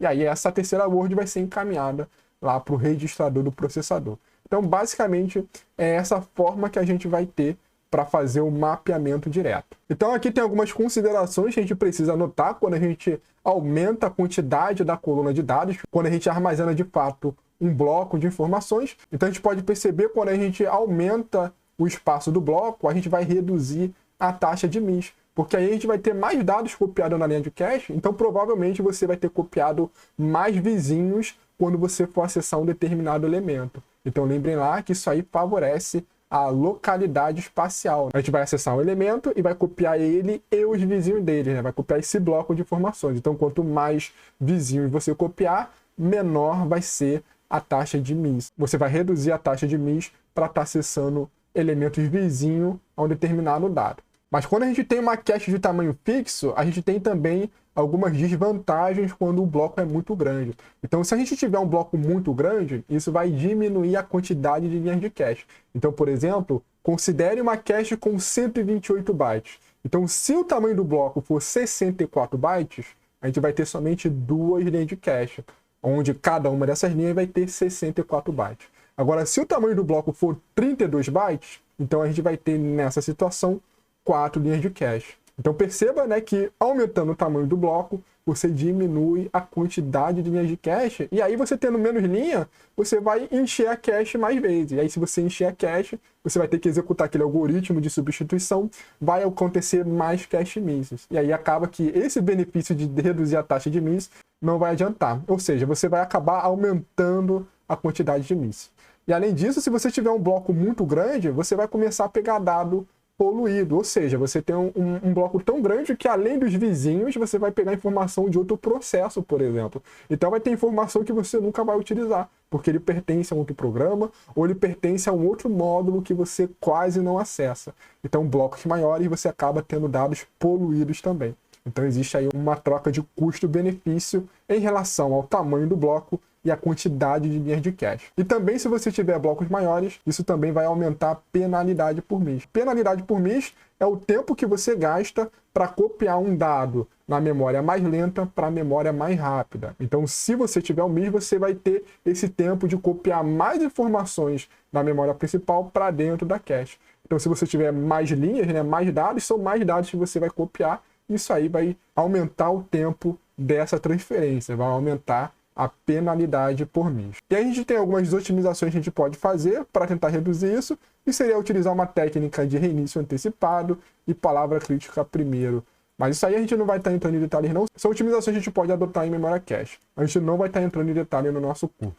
e aí essa terceira word vai ser encaminhada lá para o registrador do processador. Então, basicamente, é essa forma que a gente vai ter para fazer o mapeamento direto. Então, aqui tem algumas considerações que a gente precisa anotar quando a gente aumenta a quantidade da coluna de dados, quando a gente armazena de fato um bloco de informações. Então, a gente pode perceber quando a gente aumenta o espaço do bloco, a gente vai reduzir a taxa de miss, porque aí a gente vai ter mais dados copiados na linha de cache, então provavelmente você vai ter copiado mais vizinhos quando você for acessar um determinado elemento. Então lembrem lá que isso aí favorece a localidade espacial. A gente vai acessar um elemento e vai copiar ele e os vizinhos dele, né? Vai copiar esse bloco de informações. Então quanto mais vizinhos você copiar, menor vai ser a taxa de miss. Você vai reduzir a taxa de miss para estar acessando elementos vizinhos a um determinado dado. Mas quando a gente tem uma cache de tamanho fixo, a gente tem também algumas desvantagens quando o bloco é muito grande. Então, se a gente tiver um bloco muito grande, isso vai diminuir a quantidade de linhas de cache. Então, por exemplo, considere uma cache com 128 bytes. Então, se o tamanho do bloco for 64 bytes, a gente vai ter somente 2 linhas de cache, onde cada uma dessas linhas vai ter 64 bytes. Agora, se o tamanho do bloco for 32 bytes, então a gente vai ter nessa situação 4 linhas de cache. Então perceba, né, que aumentando o tamanho do bloco, você diminui a quantidade de linhas de cache, e aí você tendo menos linha, você vai encher a cache mais vezes. E aí se você encher a cache, você vai ter que executar aquele algoritmo de substituição, vai acontecer mais cache misses. E aí acaba que esse benefício de reduzir a taxa de miss não vai adiantar. Ou seja, você vai acabar aumentando a quantidade de miss. E além disso, se você tiver um bloco muito grande, você vai começar a pegar dado poluído, ou seja, você tem um bloco tão grande que além dos vizinhos, você vai pegar informação de outro processo, por exemplo. Então vai ter informação que você nunca vai utilizar, porque ele pertence a um outro programa, ou ele pertence a um outro módulo que você quase não acessa. Então blocos maiores você acaba tendo dados poluídos também. Então existe aí uma troca de custo-benefício em relação ao tamanho do bloco e a quantidade de linhas de cache. E também, se você tiver blocos maiores, isso também vai aumentar a penalidade por miss. Penalidade por miss é o tempo que você gasta para copiar um dado na memória mais lenta para a memória mais rápida. Então, se você tiver um miss, você vai ter esse tempo de copiar mais informações na memória principal para dentro da cache. Então, se você tiver mais linhas, né, mais dados, são mais dados que você vai copiar. Isso aí vai aumentar o tempo dessa transferência, vai aumentar a penalidade por miss. E aí a gente tem algumas otimizações que a gente pode fazer para tentar reduzir isso, e seria utilizar uma técnica de reinício antecipado e palavra crítica primeiro. Mas isso aí a gente não vai estar entrando em detalhes não. São otimizações que a gente pode adotar em memória cache. A gente não vai estar entrando em detalhe no nosso curso.